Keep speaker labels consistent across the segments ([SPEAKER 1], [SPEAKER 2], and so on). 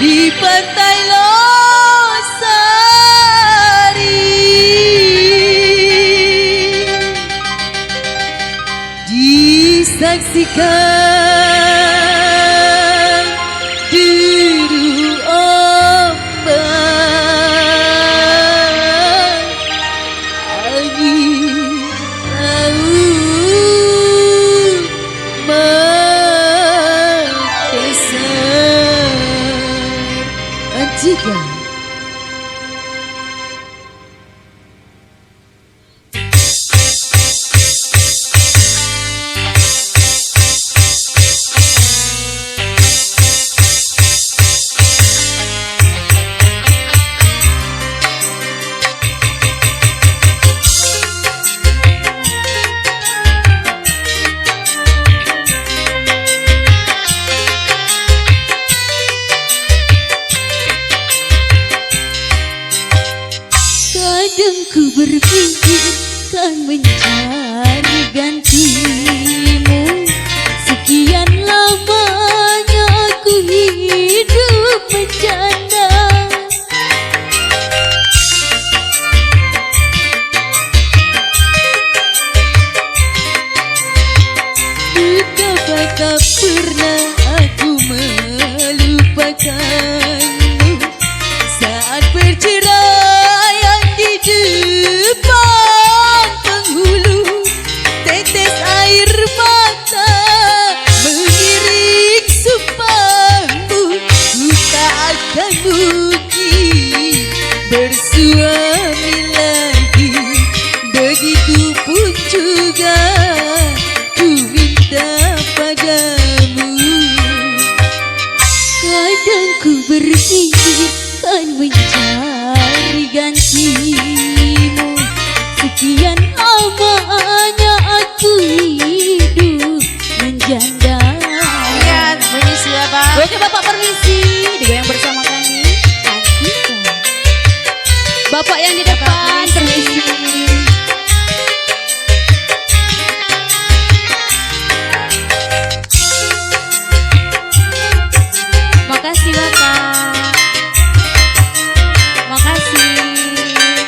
[SPEAKER 1] di pantai Losari, disaksikan deru ombak, angin laut Makassar. Jika kadang ku berpikir kan mencari gantimu. Sekian lamanya aku hidup menjanda, betapa tak pernah aku melupakanmu saat perceraian di depan penghulu. Tetes air mata mengiring sumpahmu, ku tak akan mungkin bersuami lagi. Begitupun juga ku minta padamu. Kadang ku berpikir kan mencari gantimu. Sekian lamanya aku hidup menjanda.
[SPEAKER 2] Lihat, permisi ya Pak.
[SPEAKER 1] Boleh Bapak permisi, digoyang bersama kami. Bapak yang di depan permisi.
[SPEAKER 2] Makasih Bapak. Makasih.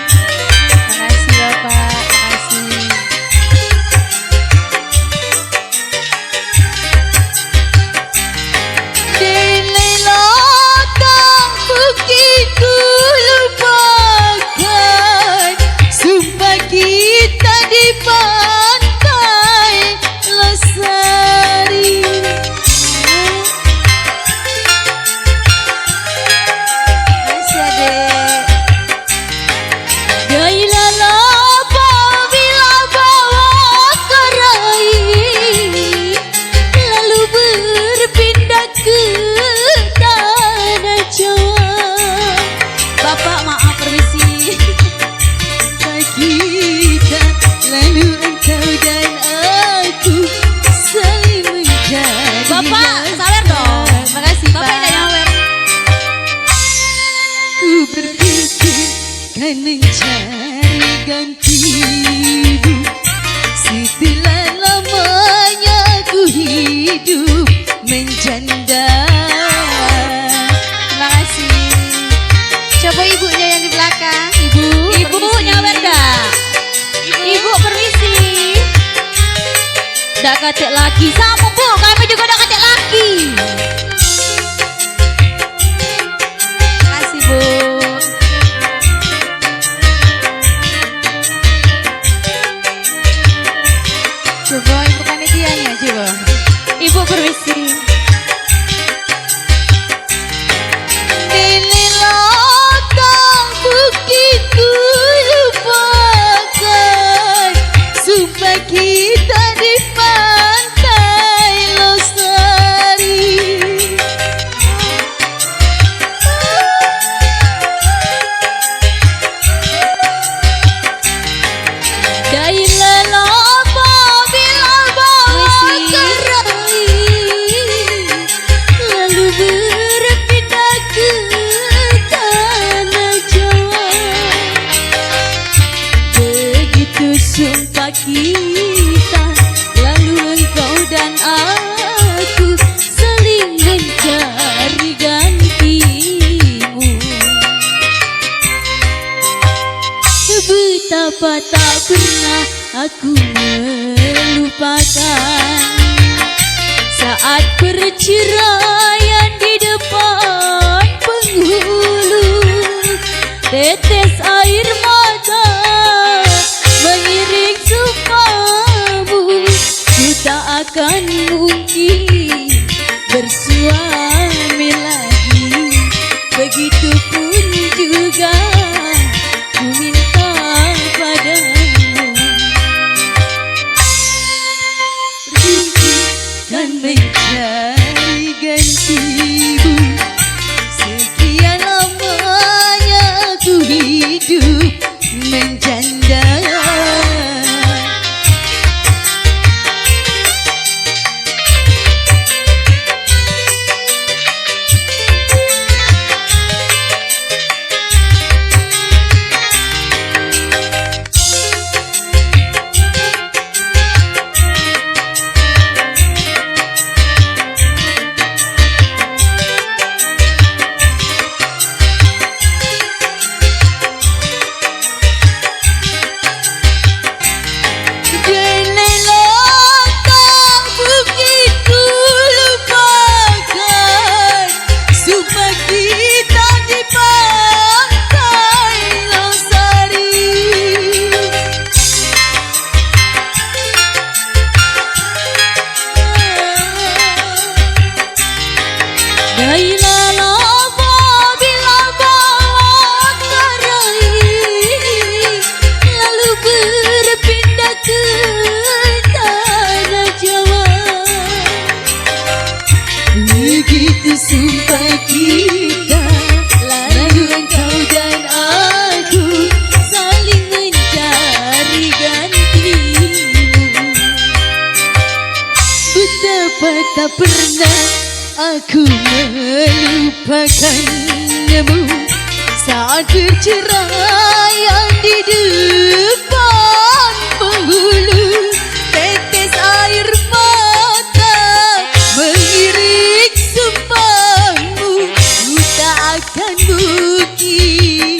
[SPEAKER 1] dak katek lagi. Sama Bu, kami juga dak katek lagi.
[SPEAKER 2] Makasih Bu. Coba ibu panitianya coba.
[SPEAKER 1] Ibu permisi.
[SPEAKER 2] Dililotong begitu lupakan. Sumpah kita di pantai Losari.
[SPEAKER 1] Dai lelapa bila bawa kerai, lalu berpindah ke tanah Jawa. Begitu sumpah kita, lalu engkau dan aku saling mencari gantimu. Betapa tak pernah aku melupakan saat perceraian di depan penghulu. Tetes air mata mengiring sumpahmu, ku tak akan mungkin bersuami lagi. Begitupun juga ku minta padamu,
[SPEAKER 2] Pergi dan mencari gantimu. Sekian lamanya aku hidup menjanda.
[SPEAKER 1] dai lelapa bila bawa kerai, lalu berpindah ke tanah Jawa.
[SPEAKER 2] Begitu sumpah kita, lalu engkau dan aku
[SPEAKER 1] saling mencari gantimu.
[SPEAKER 2] betapa tak pernah aku melupakanmu saat perceraian di depan penghulu. Tetes air mata mengiring sumpahmu, ku tak akan mungkin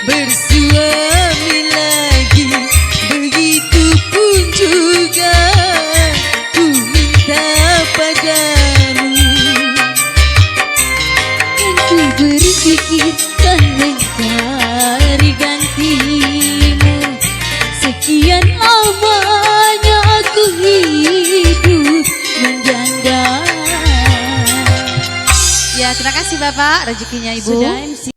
[SPEAKER 2] bersuami lagi. Begitupun juga ku minta padamu.
[SPEAKER 1] Ku berpikir dan mencari gantimu. Sekian lamanya aku hidup menjanda.
[SPEAKER 2] Ya, terima kasih Bapak, rezekinya Ibu.
[SPEAKER 1] Sudah MC.